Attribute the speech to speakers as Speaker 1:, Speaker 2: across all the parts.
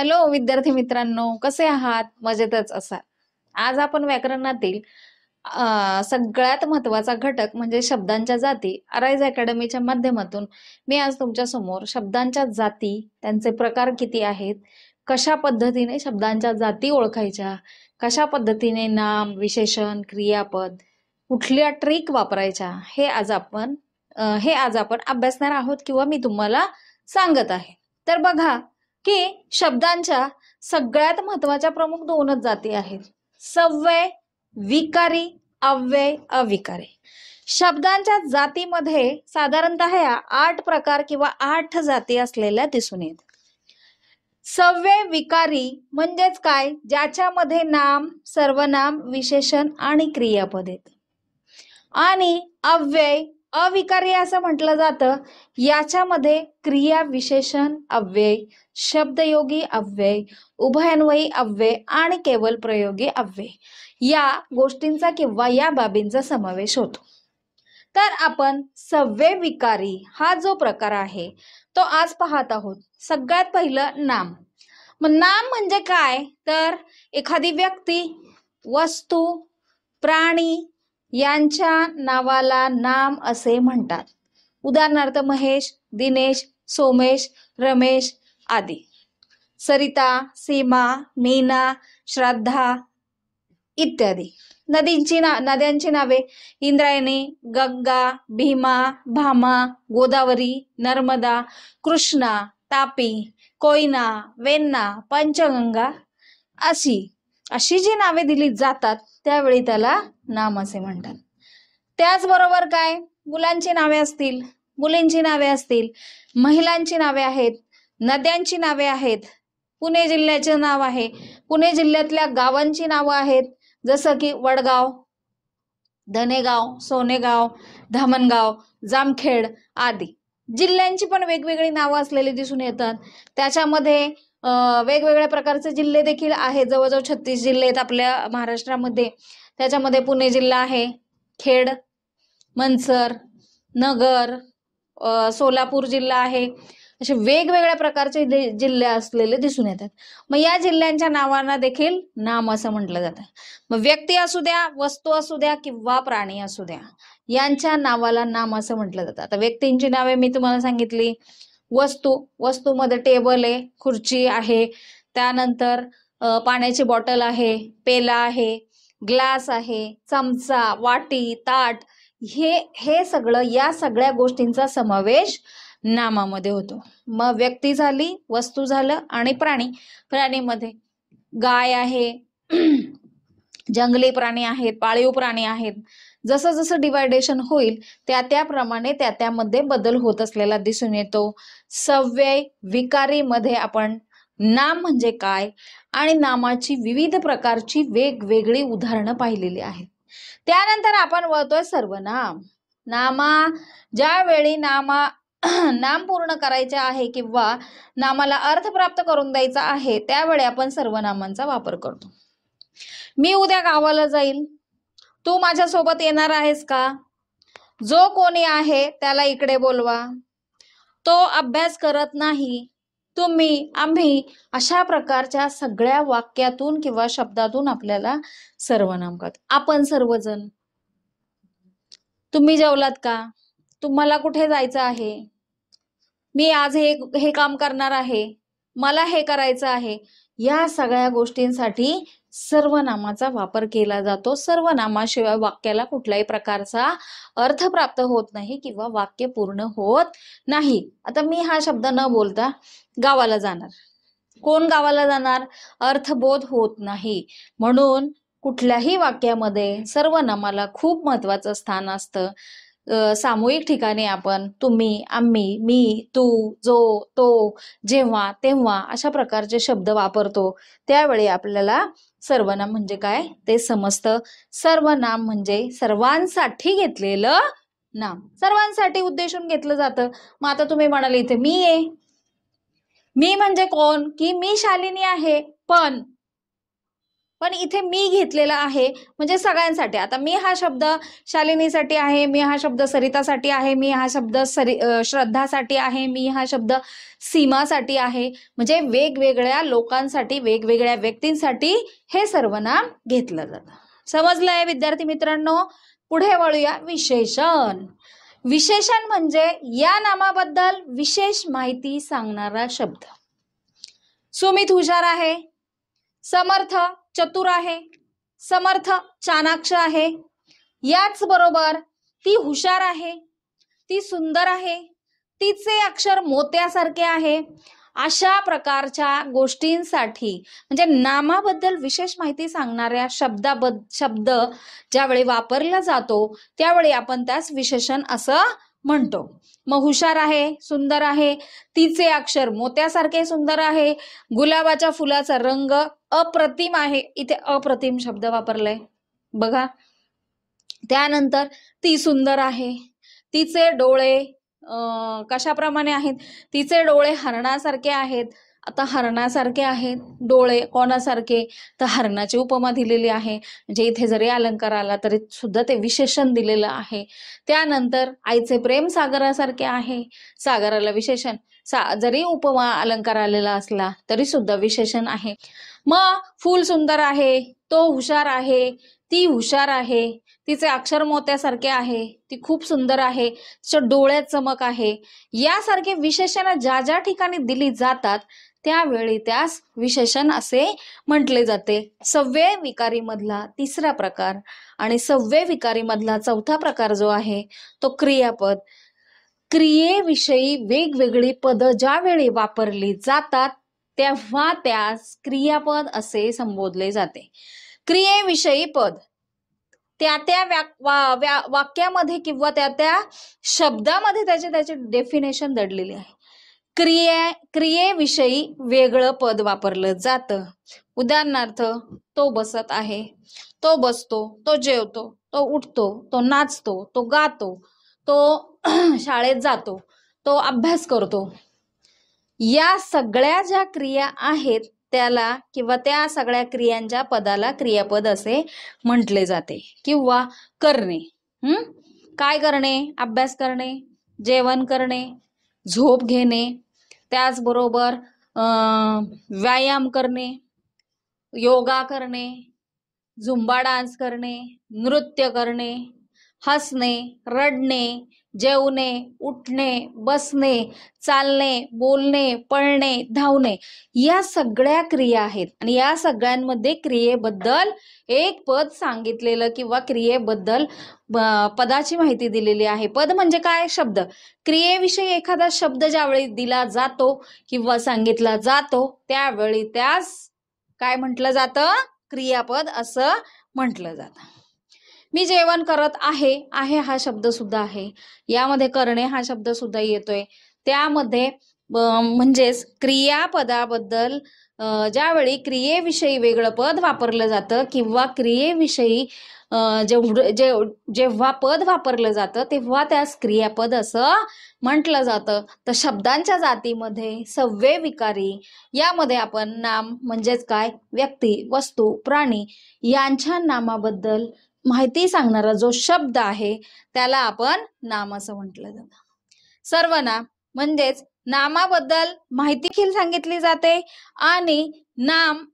Speaker 1: Hello विद्यार्थी मित्रांनो, कसे आहात? मजेतच असाल. आज आपण व्याकरणातील सगळ्यात महत्वाचा घटक म्हणजे शब्दांच्या जाती अराईज अकॅडमीच्या माध्यमातून मी आज तुमच्या समोर शब्दांच्या जाती, त्यांचे प्रकार किती आहेत, कशा पद्धतीने शब्दांच्या जाती ओळखायच्या, कशा पद्धतीने नाम, विशेषण, क्रियापद, कुठल्या ट्रिक वापरायच्या हे आज आपण अभ्यासणार आहोत किंवा मी तुम्हाला सांगत आहे. तर बघा की शब्दांच्या सगळ्यात महत्वाच्या प्रमुख दोनच जाती आहेत, सव्यय, विकारी, अव्यय, अविकारी. शब्दांच्या जातीमध्ये साधारणतः 8 प्रकार किंवा 8 जाती असलेल्या दिसून येतात. सव्यय विकारी म्हणजेच काय? ज्याच्यामध्ये नाम, सर्वनाम, विशेषण आणि क्रियापद आहेत. आणि अव्यय अविकारी असं म्हटलं जातं, याच्यामध्ये क्रिया, विशेषण, अव्यय, शब्दयोगी अव्यय, उभयान्वयी अव्यय आणि केवल प्रयोगी अव्यय या गोष्टींचा किंवा या बाबींचा समावेश होतो. तर आपण सव्यय विकारी हा जो प्रकार आहे तो आज पाहत आहोत. सगळ्यात पहिलं नाम. मग नाम म्हणजे काय? तर एखादी व्यक्ती, वस्तू, प्राणी यांच्या नावाला नाम असे म्हणतात. उदाहरणार्थ महेश, दिनेश, सोमेश, रमेश आदी. सरिता, सीमा, मीना, श्रद्धा इत्यादी. नद्यांची नावे इंद्रायणी, गंगा, भीमा, भामा, गोदावरी, नर्मदा, कृष्णा, तापी, कोयना, वेण्णा, पंचगंगा अशी जी नावे दिली जातात त्यावेळी त्याला नाम असे म्हणतात. त्याचबरोबर काय? मुलांची नावे असतील, मुलींची नावे असतील, महिलांची नावे आहेत, नद्यांची नावे आहेत, पुणे जिल्ह्याचे नाव आहे, पुणे जिल्ह्यातल्या गावांची नावं आहेत, जसं की वडगाव, धनेगाव, सोनेगाव, धामणगाव, जामखेड आदी. जिल्ह्यांची पण वेगवेगळी नावं असलेली दिसून येतात. त्याच्यामध्ये वेगवेगळ्या प्रकारचे जिल्हे देखील आहेत. जवळजवळ 36 जिल्हे आहेत आपल्या महाराष्ट्रामध्ये. त्याच्यामध्ये पुणे जिल्हा आहे, खेड, मनसर, नगर, सोलापूर जिल्हा आहे. असे वेगवेगळ्या प्रकारचे जिल्हे असलेले दिसून येतात. मग या जिल्ह्यांच्या नावांना देखील नाम असं म्हटलं जातं. मग व्यक्ती असू द्या, वस्तू असू द्या किंवा प्राणी असू द्या, यांच्या नावाला नाम असं म्हटलं जातं. आता व्यक्तींची नावे मी तुम्हाला सांगितली. वस्तूमध्ये टेबल आहे, खुर्ची आहे, त्यानंतर पाण्याची बॉटल आहे, पेला आहे, ग्लास आहे, चमचा, वाटी, ताट, हे सगळं, या सगळ्या गोष्टींचा समावेश नामामध्ये होतो. मग व्यक्ती झाली, वस्तू झालं आणि प्राणीमध्ये गाय आहे, जंगली प्राणी आहेत, पाळीव प्राणी आहेत. जसं जसं डिवायडेशन होईल त्याप्रमाणे त्यामध्ये बदल होत असलेला दिसून येतो. सव्यय विकारी मध्ये आपण नाम म्हणजे काय आणि नामाची विविध प्रकारची वेगवेगळी उदाहरणं पाहिलेली आहेत. त्यानंतर आपण वळतोय सर्वनाम. ज्यावेळी नाम पूर्ण करायचे आहे किंवा नामाला अर्थ प्राप्त करून द्यायचा आहे त्यावेळी आपण सर्वनामांचा वापर करतो. मी उद्या गावाला जाईल, तू माझ्या सोबत येणार आहेस का? जो कोणी आहे त्याला इकडे बोलवा. तो अभ्यास करत नाही, तुम्ही, आम्ही, अशा प्रकारच्या सगळ्या वाक्यातून किंवा शब्दातून आपल्याला सर्वनाम कळतं. आपण सर्वजण. तुम्ही जेवलात का? तुम्हाला कुठे जायचं आहे? मी आज हे काम करणार आहे, मला हे करायचं आहे. या सगळ्या गोष्टींसाठी सर्वनामाचा वापर केला जातो. सर्वनामाशिवाय वाक्याला कुठल्याही प्रकारचा अर्थ प्राप्त होत नाही किंवा वाक्य पूर्ण होत नाही. आता मी हा शब्द न बोलता गावाला जाणार. कोण गावाला जाणार? अर्थबोध होत नाही. म्हणून कुठल्याही वाक्यामध्ये सर्वनामाला खूप महत्वाचं स्थान असतं. सामूहिक ठिकाणी आपण तुम्ही, आम्ही, मी, तू, जो, तो, जेव्हा, तेव्हा अशा प्रकारचे शब्द वापरतो त्यावेळी आपल्याला सर्वनाम म्हणजे काय ते समजतं. सर्वनाम म्हणजे सर्वांसाठी घेतलेलं नाम, सर्वांसाठी उद्देशून घेतलं जातं. मग आता तुम्ही म्हणाले इथे मी आहे. मी म्हणजे कोण? की मी शालिनी आहे, पण पण इथे मी घेतलेला आहे म्हणजे सगळ्यांसाठी. आता मी हा शब्द शालिनीसाठी आहे, मी हा शब्द सरितासाठी आहे, मी हा शब्द श्रद्धासाठी आहे, मी हा शब्द सीमासाठी आहे. म्हणजे वेगवेगळ्या लोकांसाठी, वेगवेगळ्या व्यक्तींसाठी हे सर्वनाम घेतलं जातं. समजलंय विद्यार्थी मित्रांनो? पुढे वळूया. विशेषण. विशेषण म्हणजे या नामाबद्दल विशेष माहिती सांगणारा शब्द. सुमित हुशार आहे, समर्थ चतुर आहे, समर्थ चाणाक्ष आहे, याच बरोबर ती हुशार आहे, ती सुंदर आहे, तिचे अक्षर मोत्यासारखे आहे. अशा प्रकारच्या गोष्टींसाठी म्हणजे नामाबद्दल विशेष माहिती सांगणाऱ्या शब्द ज्यावेळी वापरला जातो त्यावेळी आपण त्यास विशेषण असं म्हणतो. मग हुशार आहे, सुंदर आहे, तिचे अक्षर मोत्यासारखे सुंदर आहे, गुलाबाच्या फुलाचा रंग अप्रतिम आहे. इथे अप्रतिम शब्द वापरलाय बघा. त्यानंतर ती सुंदर आहे, तिचे डोळे कशाप्रमाणे आहेत? तिचे डोळे हरणासारखे आहेत. आता हरणासारखे आहेत डोळे, कोणासारखे? तर हरणाची उपमा दिलेली आहे. म्हणजे इथे जरी अलंकार आला तरी सुद्धा ते विशेषण दिलेलं आहे. त्यानंतर आईचे प्रेम सागरासारखे आहे, सागराला विशेषण. जरी उपमा अलंकार आलेला असला तरी सुद्धा विशेषण आहे. मग फूल सुंदर आहे, तो हुशार आहे, ती हुशार आहे, तिचे अक्षर मोत्यासारखे आहे, ती खूप सुंदर आहे, तिच्या डोळ्यात चमक आहे. यासारखे विशेषण ज्या ज्या ठिकाणी दिली जातात त्यावेळी त्यास विशेषण असे म्हटले जाते. सव्यय विकारी मधला तिसरा प्रकार आणि सव्यय विकारी मधला चौथा प्रकार जो आहे तो क्रियापद. क्रियेविषयी वेगवेगळी पद ज्यावेळी वापरली जातात तेव्हा त्यास क्रियापद असे संबोधले जाते. क्रियेविषयी पद त्या त्या वाक्यामध्ये किंवा त्या त्या शब्दामध्ये त्याचे डेफिनेशन दडलेले आहे. क्रियेविषयी वेगळं पद वापरलं जातं. उदाहरणार्थ, तो बसत आहे, तो बसतो, तो जेवतो, तो उठतो, तो नाचतो, तो गातो, तो शाळेत जातो, तो अभ्यास करतो. या सगळ्या ज्या क्रिया आहेत त्याला किंवा त्या सगळ्या क्रियांच्या पदाला क्रियापद असे म्हटले जाते. किंवा करणे, काय करणे? अभ्यास करणे, जेवण करणे, झोप घेणे, त्याचबरोबर व्यायाम करणे, योगा करणे, झुंबा डान्स करणे, नृत्य करणे, हसणे, रडणे, जेवणे, उठणे, बसणे, चालणे, बोलणे, पळणे, धावणे, या सगळ्या क्रिया आहेत. आणि या सगळ्यांमध्ये क्रियेबद्दल एक पद सांगितलेलं किंवा क्रियेबद्दल पदाची माहिती दिलेली आहे. पद म्हणजे काय? शब्द. क्रियेविषयी एखादा शब्द ज्यावेळी दिला जातो किंवा सांगितला जातो त्यावेळी त्यास काय म्हटलं जातं? क्रियापद असं म्हटलं जातं. मी जेवण करत आहे, आहे हा शब्द सुद्धा आहे. यामध्ये करणे हा शब्द सुद्धा येतोय. त्यामध्ये म्हणजेच क्रियापदाबद्दल ज्यावेळी क्रियेविषयी वेगळं पद वापरलं जातं किंवा क्रियेविषयी जेव्हा पद वापरलं जातं तेव्हा त्यास क्रियापद असं म्हटलं जातं. तर शब्दांच्या जातीमध्ये सव्यय विकारी यामध्ये आपण नाम म्हणजेच काय? व्यक्ती, वस्तू, प्राणी यांच्या नामाबद्दल माहिती सांगणारा जो शब्द आहे त्याला आपण नाम असं म्हटलं जातं. सर्वनाम म्हणजेच नामाबद्दल माहिती देखील सांगितली जाते आणि नाम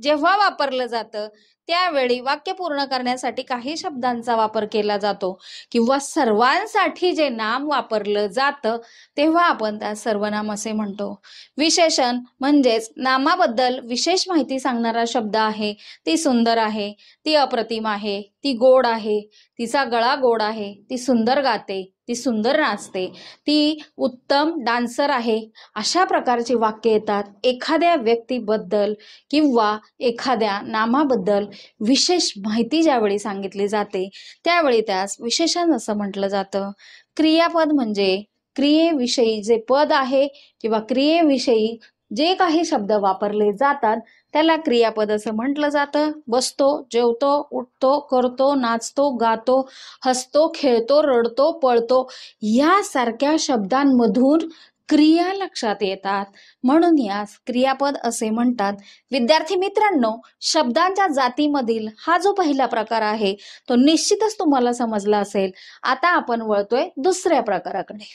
Speaker 1: जेव्हा वापरलं जातं त्यावेळी वाक्य पूर्ण करण्यासाठी काही शब्दांचा वापर केला जातो किंवा सर्वांसाठी जे नाम वापरलं जातं तेव्हा आपण त्या सर्वनाम असे म्हणतो. विशेषण म्हणजेच नामाबद्दल विशेष माहिती सांगणारा शब्द आहे. ती सुंदर आहे, ती अप्रतिम आहे, ती गोड आहे, तिचा गळा गोड आहे, ती सुंदर गाते, ती सुंदर नाचते, ती उत्तम डान्सर आहे. अशा प्रकारची वाक्य येतात. एखाद्या व्यक्तीबद्दल किंवा एखाद्या नामाबद्दल विशेष माहिती ज्यावेळी सांगितली जाते त्यावेळी त्यास विशेषण असं म्हटलं जातं. क्रियापद म्हणजे क्रियेविषयी जे पद आहे किंवा क्रियेविषयी जे काही शब्द वापरले जातात त्याला क्रियापद असं म्हटलं जातं. बसतो, जेवतो, उठतो, करतो, नाचतो, गातो, हसतो, खेळतो, रडतो, पळतो यासारख्या शब्दांमधून क्रिया लक्षात येतात, म्हणून यास क्रियापद असे म्हणतात. विद्यार्थी मित्रांनो, शब्दांच्या जातीमधील हा जो पहिला प्रकार आहे तो निश्चितच तुम्हाला समजला असेल. आता आपण वळतोय दुसऱ्या प्रकाराकडे.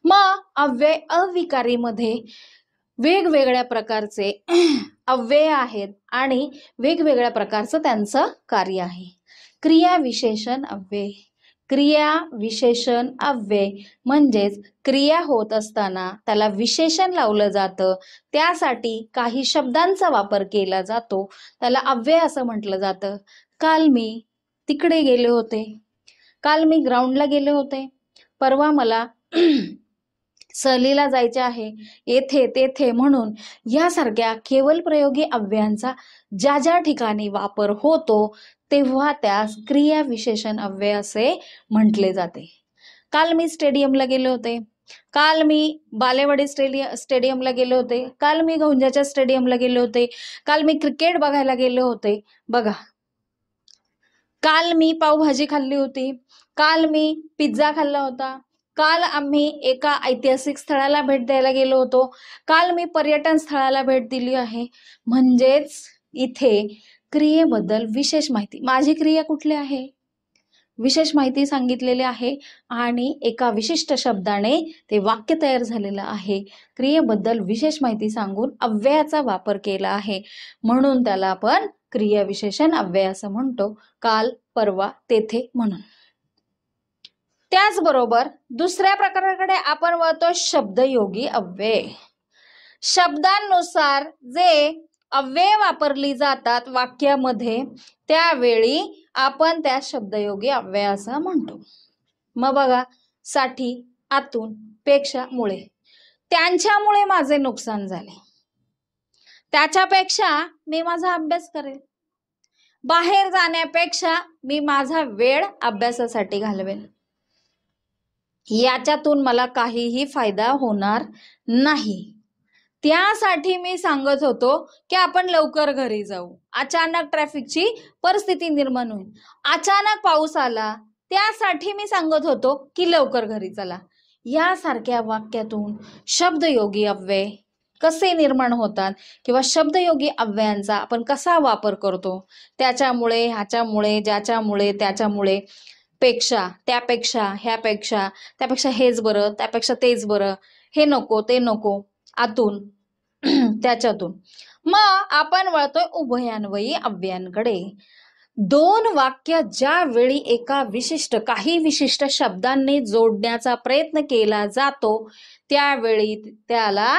Speaker 1: मग अव्यय अविकारीमध्ये वेगवेगळ्या प्रकारचे अव्यय आहेत आणि वेगवेगळ्या प्रकारचं त्यांचं कार्य आहे. क्रिया विशेषण अव्यय. क्रिया विशेषण अव्यय म्हणजेच क्रिया होत असताना त्याला विशेषण लावलं जातं, त्यासाठी काही शब्दांचा वापर केला जातो, त्याला अव्यय असं म्हटलं जातं. काल मी तिकडे गेले होते, काल मी ग्राउंडला गेले होते, परवा मला सहलीला जायचे आहे, येथे तेथे, म्हणून यासारख्या केवल प्रयोगी अव्ययांचा ज्या ज्या ठिकाणी वापर होतो तेव्हा त्यास क्रिया विशेषण अव्यय असे म्हटले जाते. काल मी स्टेडियमला गेले होते, काल मी बालेवाडी स्टेडियमला गेले होते, काल मी गहुंजाच्या स्टेडियमला गेले होते, काल मी क्रिकेट बघायला गेले होते. बघा, काल मी पावभाजी खाल्ली होती, काल मी पिझ्झा खाल्ला होता, काल आम्ही एका ऐतिहासिक स्थळाला भेट द्यायला गेलो होतो, काल मी पर्यटन स्थळाला भेट दिली आहे. म्हणजेच इथे क्रियेबद्दल विशेष माहिती, माझी क्रिया कुठली आहे, विशेष माहिती सांगितलेली आहे आणि एका विशिष्ट शब्दाने ते वाक्य तयार झालेलं आहे. क्रियेबद्दल विशेष माहिती सांगून अव्ययाचा वापर केला आहे, म्हणून त्याला आपण क्रिया विशेषण अव्यय असं म्हणतो. काल, परवा, तेथे म्हणून. त्याचबरोबर दुसऱ्या प्रकाराकडे आपण वळतो, शब्दयोगी अव्यय. शब्दांनुसार जे अव्यय वापरली जातात वाक्यामध्ये त्यावेळी आपण त्या शब्दयोगी अव्यय असं म्हणतो. मग बघा, साठी, आतून, पेक्षा, मुळे. त्यांच्यामुळे माझे नुकसान झाले, त्याच्यापेक्षा मी माझा अभ्यास करेल, बाहेर जाण्यापेक्षा मी माझा वेळ अभ्यासासाठी घालवेल, याच्यातून मला काहीही फायदा होणार नाही, त्यासाठी मी सांगत होतो की आपण लवकर घरी जाऊ, अचानक ट्रॅफिकची परिस्थिती निर्माण होईल, अचानक पाऊस आला, त्यासाठी मी सांगत होतो की लवकर घरी चला. यासारख्या वाक्यातून शब्दयोगी अव्यय कसे निर्माण होतात किंवा शब्दयोगी अव्ययांचा आपण कसा वापर करतो, त्याच्यामुळे, ह्याच्यामुळे, ज्याच्यामुळे, त्याच्यामुळे, पेक्षा, त्यापेक्षा, ह्यापेक्षा, त्यापेक्षा हेच बरं, त्यापेक्षा तेच बरं, हे नको, ते नको, आतून, त्याच्यातून. मग आपण वळतोय उभयान्वयी अव्ययांकडे. दोन वाक्य ज्या वेळी एका विशिष्ट, काही विशिष्ट शब्दांनी जोडण्याचा प्रयत्न केला जातो त्यावेळी त्याला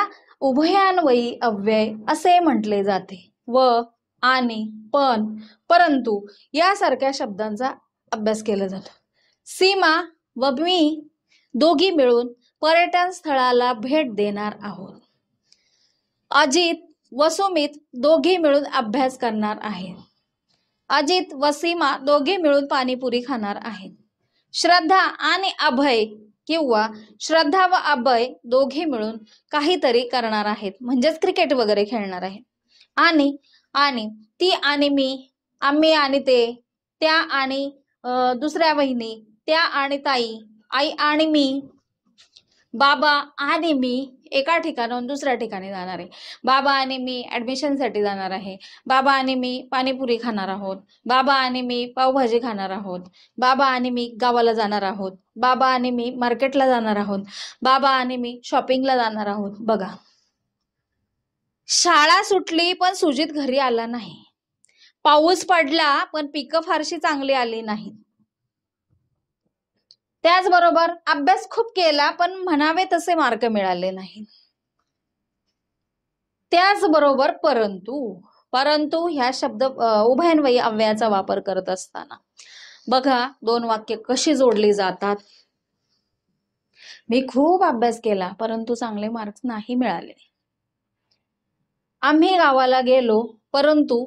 Speaker 1: उभयान्वयी अव्यय असे म्हटले जाते. व, आणि, पण, परंतु यासारख्या शब्दांचा अभ्यास केला जातो. सीमा व मी दोघी मिळून पर्यटन स्थळाला भेट देणार आहोत. अजित व सुमित दोघी मिळून अभ्यास करणार आहेत. अजित व सीमा दोघी मिळून पाणीपुरी खाणार आहेत. श्रद्धा आणि अभय किंवा श्रद्धा व अभय दोघे मिळून काहीतरी करणार आहेत, म्हणजेच क्रिकेट वगैरे खेळणार आहेत. आणि ती आणि मी, आम्ही आणि ते, त्या आणि दुसऱ्या वहिनी, त्या आणि ताई, आई आणि मी, बाबा आणि मी एका ठिकाणाहून दुसऱ्या ठिकाणी जाणार आहे. बाबा आणि मी ऍडमिशनसाठी जाणार आहे. बाबा आणि मी पाणीपुरी खाणार आहोत. बाबा आणि मी पावभाजी खाणार आहोत. बाबा आणि मी गावाला जाणार आहोत. बाबा आणि मी मार्केटला जाणार आहोत. बाबा आणि मी शॉपिंगला जाणार आहोत. बघा, शाळा सुटली पण सुजित घरी आला नाही. पाऊस पडला पण पिकं फारशी चांगली आली नाहीत. त्याचबरोबर अभ्यास खूप केला पण म्हणावे तसे मार्क मिळाले नाहीत. त्याचबरोबर परंतु ह्या शब्द उभयान्वयी अव्ययाचा वापर करत असताना बघा दोन वाक्य कशी जोडली जातात. मी खूप अभ्यास केला परंतु चांगले मार्क्स नाही मिळाले. आम्ही गावाला गेलो परंतु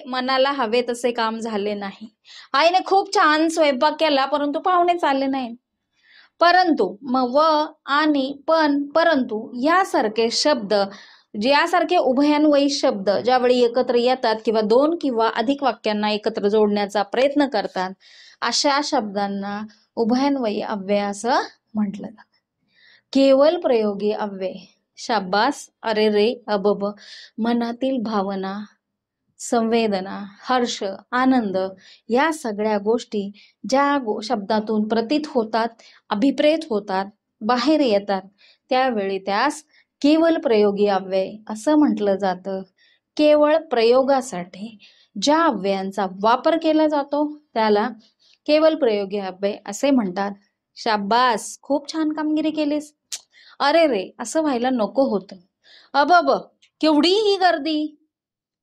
Speaker 1: मनाला हवे तसे काम झाले नाही. आईने खूप छान स्वयंपाक केला परंतु पाहुणे चालले नाहीत. परंतु, मग व, आणि, पण, परंतु यासारखे शब्द, यासारखे उभयान्वयी शब्द ज्यावेळी एकत्र येतात किंवा दोन किंवा अधिक वाक्यांना एकत्र जोडण्याचा प्रयत्न करतात अशा शब्दांना उभयान्वयी अव्यय असं म्हटलं जातं. केवल प्रयोगी अव्यय, शाबास, अरे रे, अबब, मनातील भावना, संवेदना, हर्ष, आनंद या सगळ्या गोष्टी ज्या शब्दातून प्रतीत होतात, अभिप्रेत होतात, बाहेर येतात, त्यावेळी त्यास केवल प्रयोगी अव्यय असं म्हटलं जातं. केवळ प्रयोगासाठी ज्या अव्ययांचा वापर केला जातो त्याला केवल प्रयोगी अव्यय असे म्हणतात. शाबास, खूप छान कामगिरी केलीस. अरे रे, असं व्हायला नको होतं. अबब, केवढी ही गर्दी.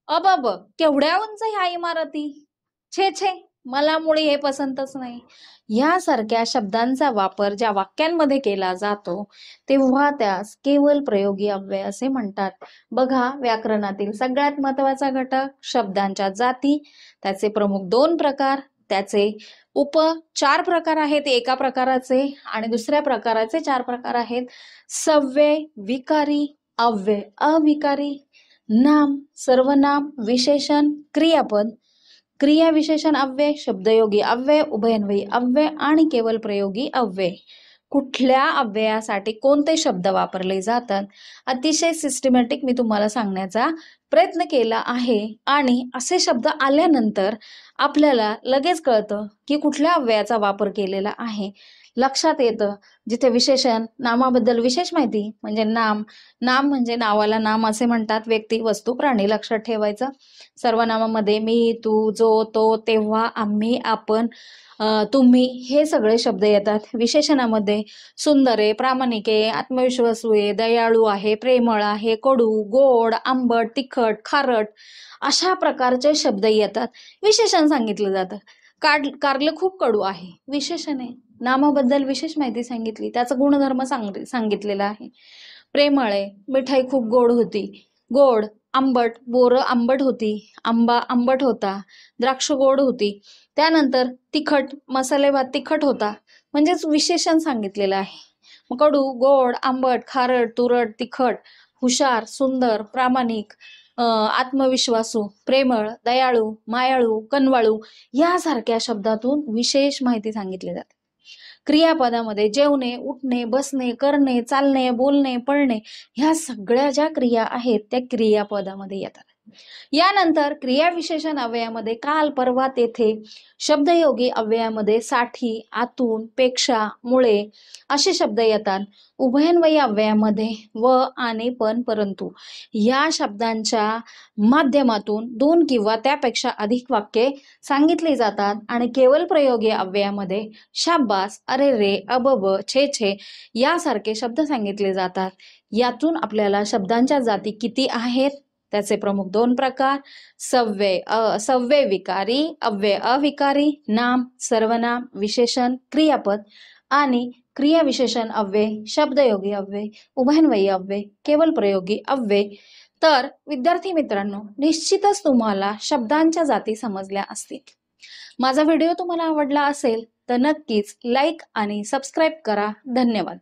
Speaker 1: अबब, केवढ्या उंच ह्या इमारती. छे छे, मला मुळी हे पसंतच नाही. यासारख्या शब्दांचा वापर ज्या वाक्यांमध्ये केला जातो तेव्हा त्यास केवल प्रयोगी अव्यय असे म्हणतात. बघा, व्याकरणातील सगळ्यात महत्वाचा घटक शब्दांच्या जाती, त्याचे प्रमुख 2 प्रकार, त्याचे 4 प्रकार आहेत एका प्रकाराचे, आणि दुसऱ्या प्रकाराचे 4 प्रकार आहेत. सव्यय, विकारी, अव्यय, अविकारी, नाम, सर्वनाम, विशेषण, क्रियापद, क्रिया विशेषण अव्यय, शब्दयोगी अव्यय, उभयन्वयी अव्यय आणि केवल प्रयोगी अव्यय. कुठल्या अव्ययासाठी कोणते शब्द वापरले जातात अतिशय सिस्टमॅटिक मी तुम्हाला सांगण्याचा प्रयत्न केला आहे. आणि असे शब्द आल्यानंतर आपल्याला लगेच कळतं की कुठल्या अव्ययाचा वापर केलेला आहे. लक्षात येतं जिथे विशेषण, नामाबद्दल विशेष माहिती म्हणजे नाम, नाम म्हणजे नावाला नाम असे म्हणतात, व्यक्ती, वस्तू, प्राणी. लक्षात ठेवायचं. सर्वनामामध्ये मी, तू, जो, तो, तेव्हा, आम्ही, आपण, तुम्ही हे सगळे शब्द येतात. विशेषणामध्ये सुंदर आहे, प्रामाणिक आहे, आत्मविश्वासू आहे, दयाळू आहे, प्रेमळ आहे, कडू, गोड, आंबट, तिखट, खारट अशा प्रकारचे शब्द येतात. विशेषण सांगितलं जातं. कारलं खूप कडू आहे, विशेषण आहे. नामाबद्दल विशेष माहिती सांगितली, त्याचा गुणधर्म सांगितलेला आहे. प्रेमळ आहे, मिठाई खूप गोड होती, गोड. आंबट, बोरं आंबट होती, आंबा आंबट होता, द्राक्ष गोड होती. त्यानंतर तिखट, मसाले भात तिखट होता, म्हणजेच विशेषण सांगितलेलं आहे. मग कडू, गोड, आंबट, खारट, तुरट, तिखट, हुशार, सुंदर, प्रामाणिक, आत्मविश्वासू, प्रेमळ, दयाळू, मायाळू, कनवाळू यासारख्या शब्दातून विशेष माहिती सांगितली जाते. क्रियापदामध्ये जेवणे, उठणे, बसणे, करणे, चालणे, बोलणे, पळणे ह्या सगळ्या ज्या क्रिया आहेत त्या क्रियापदामध्ये येतात. यानंतर क्रिया विशेषण अव्ययामध्ये काल, परवा, तेथे, शब्दयोगी अव्ययामध्ये साठी, आतून, पेक्षा, मुळे असे शब्द येतात. उभयन्वयी अव्ययामध्ये व, आणि, पण, परंतु या शब्दांच्या माध्यमातून 2 किंवा त्यापेक्षा अधिक वाक्ये सांगितली जातात. आणि केवल प्रयोगी अव्ययामध्ये शाबास, अरे रे, अबब, छे छे यासारखे शब्द सांगितले जातात. यातून आपल्याला शब्दांच्या जाती किती आहेत, त्याचे प्रमुख 2 प्रकार, सव्यय विकारी, अव्यय अविकारी, नाम, सर्वनाम, विशेषण, क्रियापद आणि क्रिया विशेषण अव्यय, शब्दयोगी अव्यय, उभयन्वयी अव्यय, केवल प्रयोगी अव्यय. तर विद्यार्थी मित्रांनो, निश्चितच तुम्हाला शब्दांच्या जाती समजल्या असतील. माझा व्हिडिओ तुम्हाला आवडला असेल तर नक्कीच लाईक आणि सबस्क्राईब करा. धन्यवाद.